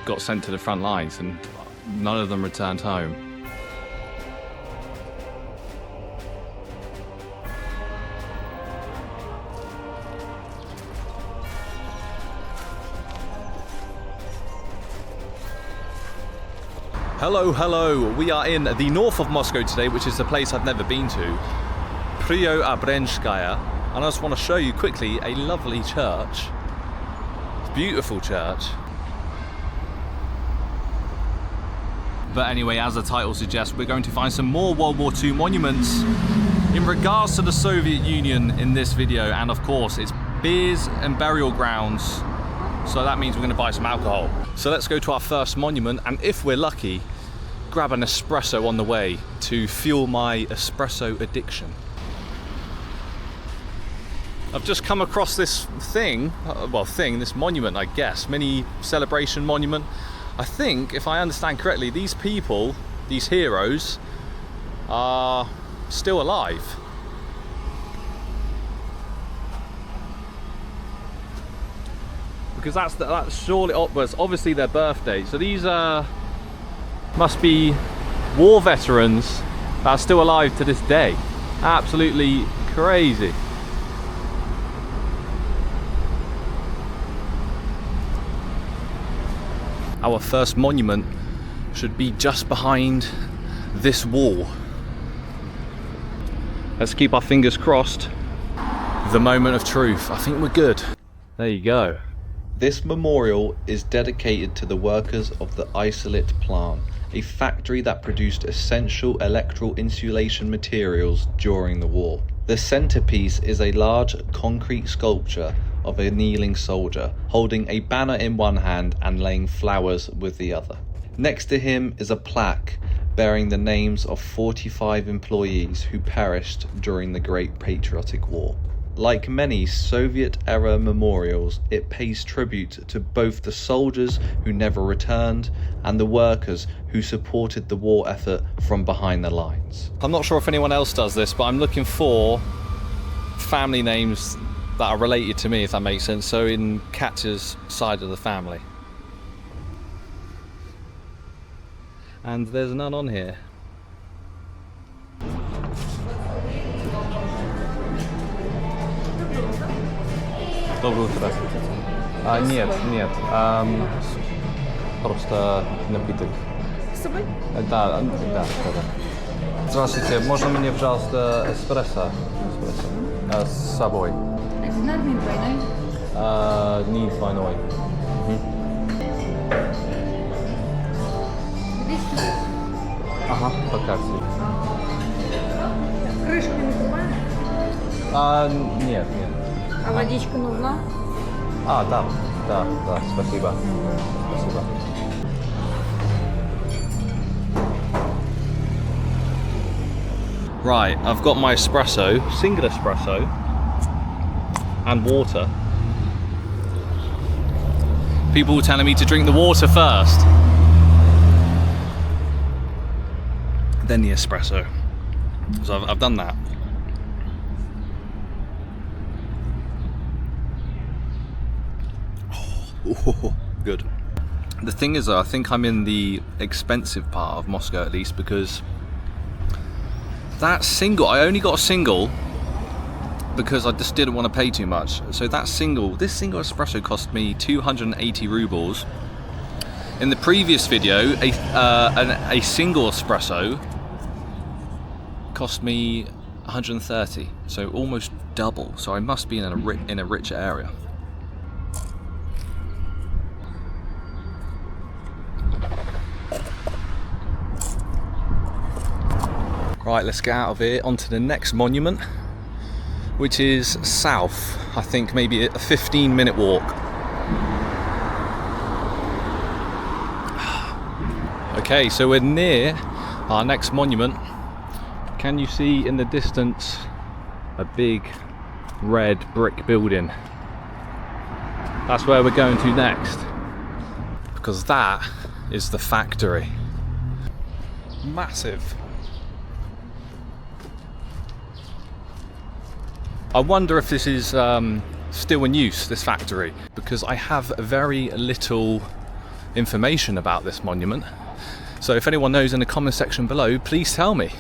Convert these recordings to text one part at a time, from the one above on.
got sent to the front lines and none of them returned home. Hello, hello! We are in the north of Moscow today, which is a place I've never been to, Preobrazhenskoye, and I just want to show you quickly a lovely church. It's a beautiful church. But anyway, as the title suggests, we're going to find some more World War II monuments in regards to the Soviet Union in this video, and of course it's beers and burial grounds, so that means we're going to buy some alcohol. So let's go to our first monument, and if we're lucky, grab an espresso on the way to fuel my espresso addiction. I've just come across this this monument, I guess, mini celebration monument. I think, if I understand correctly, these people, these heroes, are still alive. Because that's surely upwards, obviously their birthday. So these must be war veterans that are still alive to this day. Absolutely crazy. Our first monument should be just behind this wall. Let's keep our fingers crossed. The moment of truth. I think we're good. There you go. This memorial is dedicated to the workers of the Isolit plant, a factory that produced essential electrical insulation materials during the war. The centerpiece is a large concrete sculpture of a kneeling soldier, holding a banner in one hand and laying flowers with the other. Next to him is a plaque bearing the names of 45 employees who perished during the Great Patriotic War. Like many Soviet-era memorials, it pays tribute to both the soldiers who never returned and the workers who supported the war effort from behind the lines. I'm not sure if anyone else does this, but I'm looking for family names that are related to me, if that makes sense. So in Katya's side of the family. And there's none on here. Доброе утро. Нет. Просто напиток. С собой? Да. Здравствуйте, можно мне, пожалуйста, эспрессо? С собой. Одинарный, двойной? Не двойной. Ага, по карте. Крышка не закрываем? Нет. А водичка нужна? Да, спасибо. Right, I've got my espresso, single espresso, and water. People were telling me to drink the water first, then the espresso. So I've done that. Oh, good. The thing is, though, I think I'm in the expensive part of Moscow, at least, because that single, I only got a single because I just didn't want to pay too much. So this single espresso cost me 280 rubles. In the previous video, a single espresso cost me 130, so almost double. So I must be in a richer area. Right, let's get out of here onto the next monument, which is south. I think maybe a 15-minute walk. Okay, so we're near our next monument. Can you see in the distance a big red brick building? That's where we're going to next, because that is the factory. Massive. I wonder if this is still in use, this factory, because I have very little information about this monument. So if anyone knows in the comment section below, please tell me.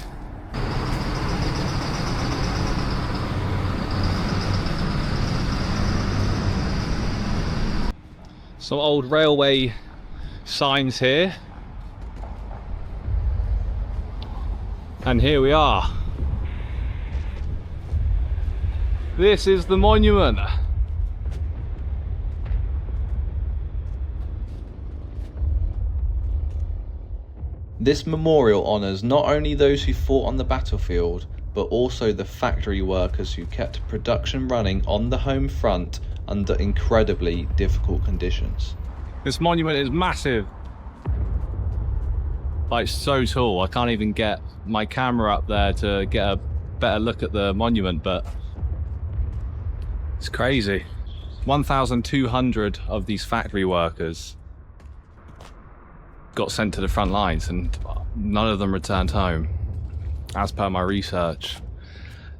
Some old railway signs here. And here we are. This is the monument. This memorial honours not only those who fought on the battlefield, but also the factory workers who kept production running on the home front under incredibly difficult conditions. This monument is massive. Like, so tall. I can't even get my camera up there to get a better look at the monument, but it's crazy. 1,200 of these factory workers got sent to the front lines and none of them returned home, as per my research.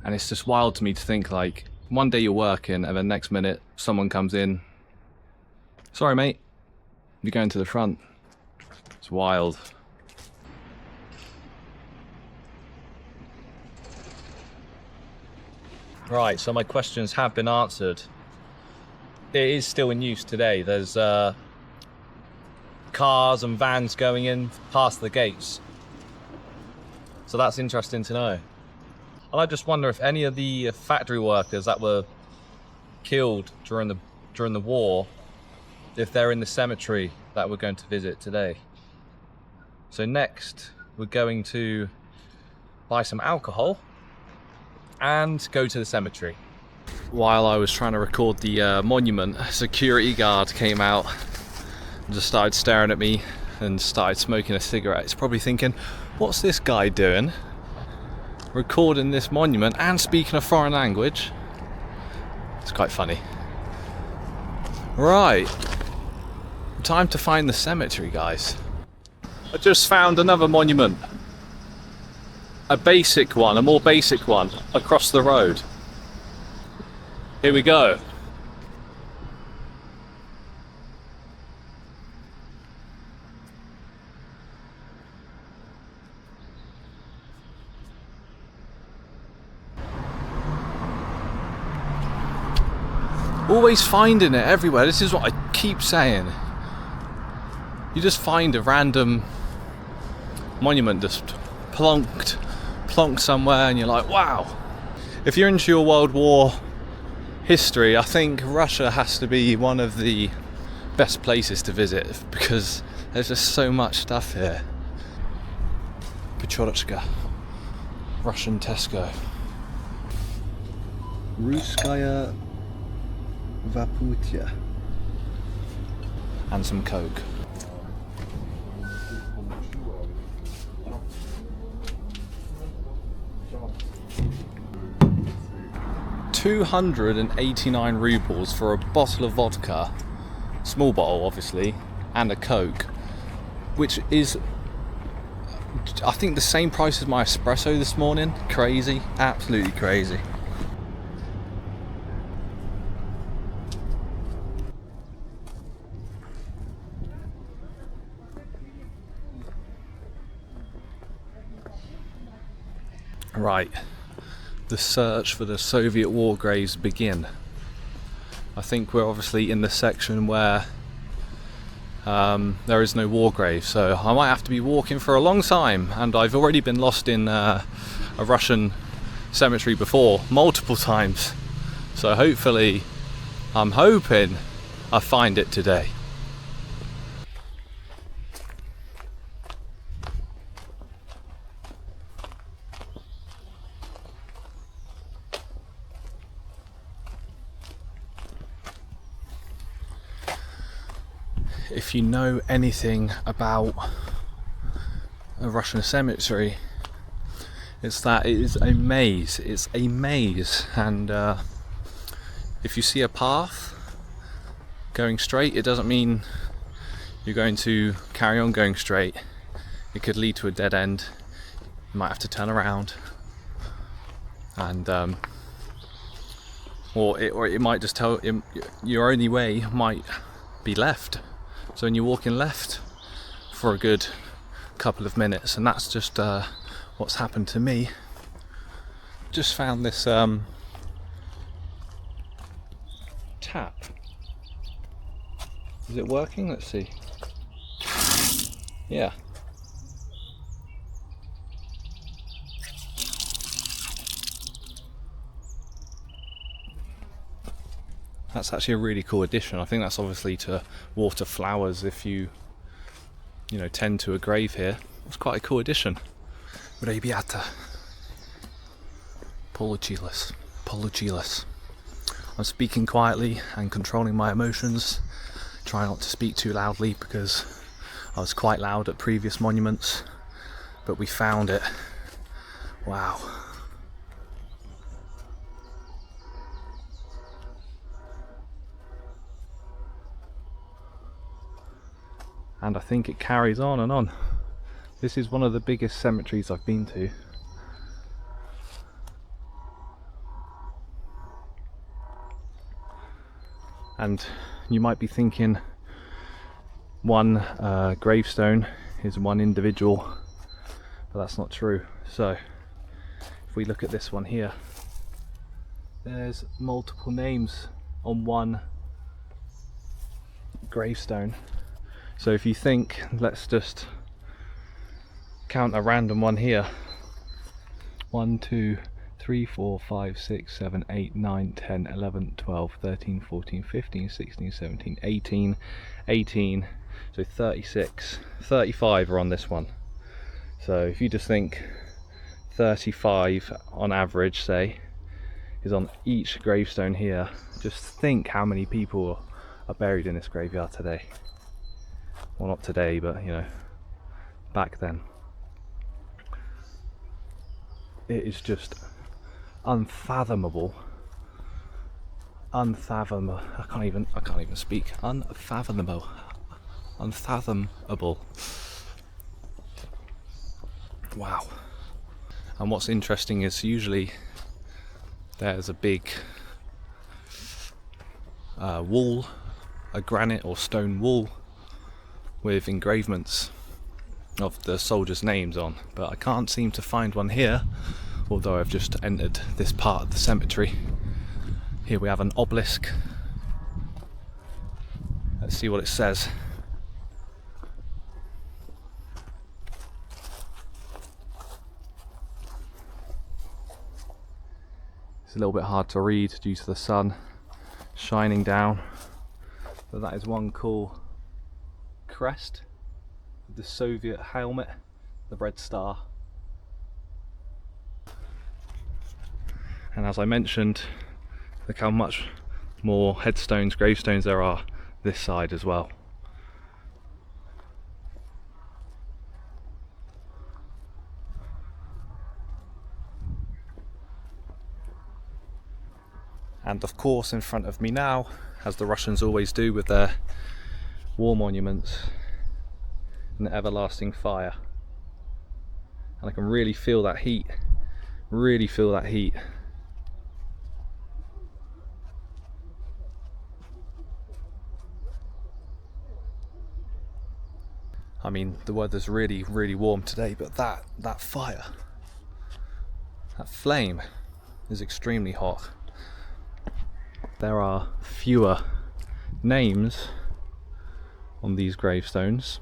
And it's just wild to me to think, like, one day you're working and the next minute someone comes in, sorry mate, you're going to the front. It's wild. Right, so my questions have been answered. It is still in use today. There's cars and vans going in past the gates. So that's interesting to know. And I just wonder if any of the factory workers that were killed during the war, if they're in the cemetery that we're going to visit today. So next, we're going to buy some alcohol and go to the cemetery. While I was trying to record the monument, a security guard came out and just started staring at me and started smoking a cigarette. He's probably thinking, what's this guy doing? Recording this monument and speaking a foreign language. It's quite funny. Right, time to find the cemetery, guys. I just found another monument. A basic one, a more basic one, across the road. Here we go. Always finding it everywhere. This is what I keep saying. You just find a random monument just plonked somewhere and you're like, wow. If you're into your World War history, I think Russia has to be one of the best places to visit because there's just so much stuff here. Preobrazhenskoye, Russian Tesco. Ruskaya Vaputia. And some Coke. $289 rubles for a bottle of vodka, small bottle obviously, and a Coke, which is, I think, the same price as my espresso this morning. Crazy, absolutely crazy. Right, the search for the Soviet war graves begin. I think we're obviously in the section where there is no war grave, so I might have to be walking for a long time, and I've already been lost in a Russian cemetery before, multiple times, so hopefully, I'm hoping I find it today. If you know anything about a Russian cemetery, it's that it is a maze. It's a maze, and if you see a path going straight, it doesn't mean you're going to carry on going straight. It could lead to a dead end. You might have to turn around, and or it might just tell your only way might be left. So when you're walking left for a good couple of minutes, and that's just what's happened to me. Just found this tap. Is it working? Let's see. Yeah. That's actually a really cool addition. I think that's obviously to water flowers if you tend to a grave here. It's quite a cool addition. Rabiata. Pologilis. I'm speaking quietly and controlling my emotions. Try not to speak too loudly because I was quite loud at previous monuments, but we found it. Wow. And I think it carries on and on. This is one of the biggest cemeteries I've been to. And you might be thinking one gravestone is one individual, but that's not true. So if we look at this one here, there's multiple names on one gravestone. So if you think, let's just count a random one here. 1, 2, 3, 4, 5, 6, 7, 8, 9, 10, 11, 12, 13, 14, 15, 16, 17, 18, so 36, 35 are on this one. So if you just think 35 on average, say, is on each gravestone here, just think how many people are buried in this graveyard today. Well, not today, but back then. It is just unfathomable. I can't even speak. Unfathomable. Wow. And what's interesting is usually there's a big wall, a granite or stone wall with engravements of the soldiers' names on, but I can't seem to find one here, although I've just entered this part of the cemetery. Here we have an obelisk. Let's see what it says. It's a little bit hard to read due to the sun shining down, but that is one cool crest, the Soviet helmet, the red star. And as I mentioned, look how much more headstones, gravestones there are this side as well. And of course in front of me now, as the Russians always do with their war monuments, an everlasting fire. And I can really feel that heat, I mean, the weather's really warm today, but that fire, that flame is extremely hot. There are fewer names on these gravestones.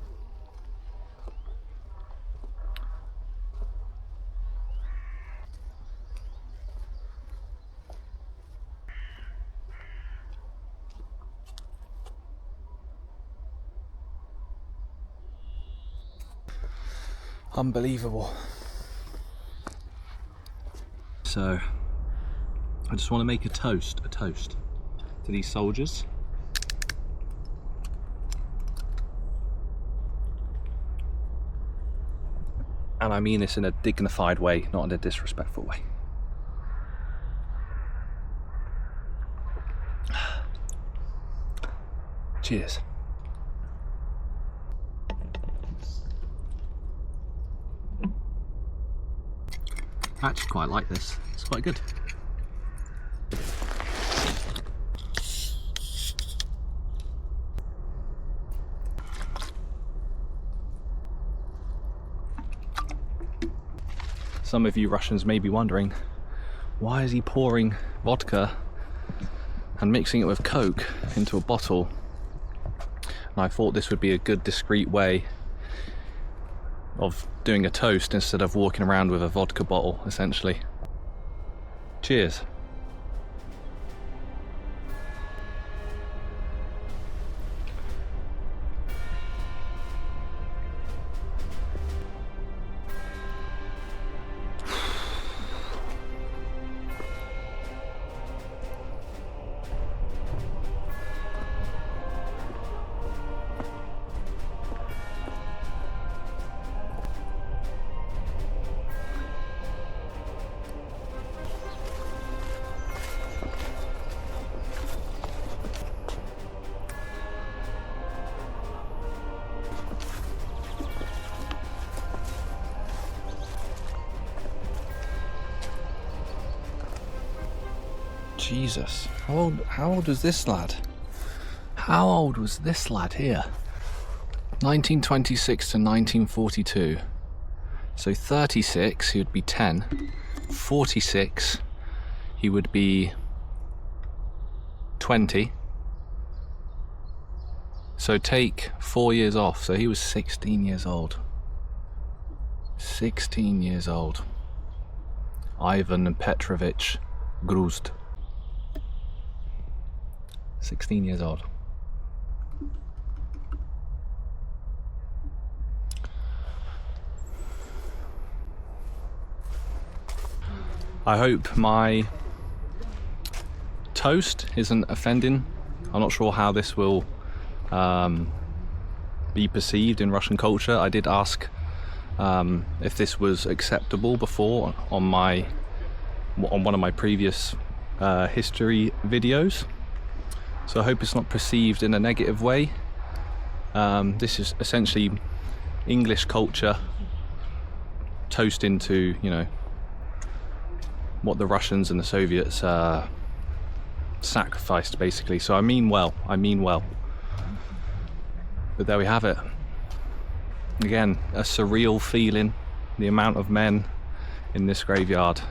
Unbelievable. So I just want to make a toast to these soldiers. And I mean this in a dignified way, not in a disrespectful way. Cheers. I actually quite like this. It's quite good. some of you Russians may be wondering, why is he pouring vodka and mixing it with Coke into a bottle? And I thought this would be a good discreet way of doing a toast instead of walking around with a vodka bottle, essentially. Cheers. Jesus, how old was this lad? How old was this lad here? 1926 to 1942. So 36, he would be 10. 46, he would be 20. So take 4 years off, so he was 16 years old. 16 years old. Ivan Petrovich Gruzd. 16 years old. I hope my toast isn't offending. I'm not sure how this will be perceived in Russian culture. I did ask if this was acceptable before on one of my previous history videos. So I hope it's not perceived in a negative way. This is essentially English culture toast into, you know, what the Russians and the Soviets sacrificed, basically. So I mean well. But there we have it. Again, a surreal feeling, the amount of men in this graveyard.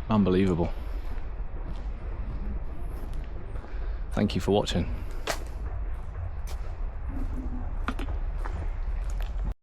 Unbelievable. Thank you for watching.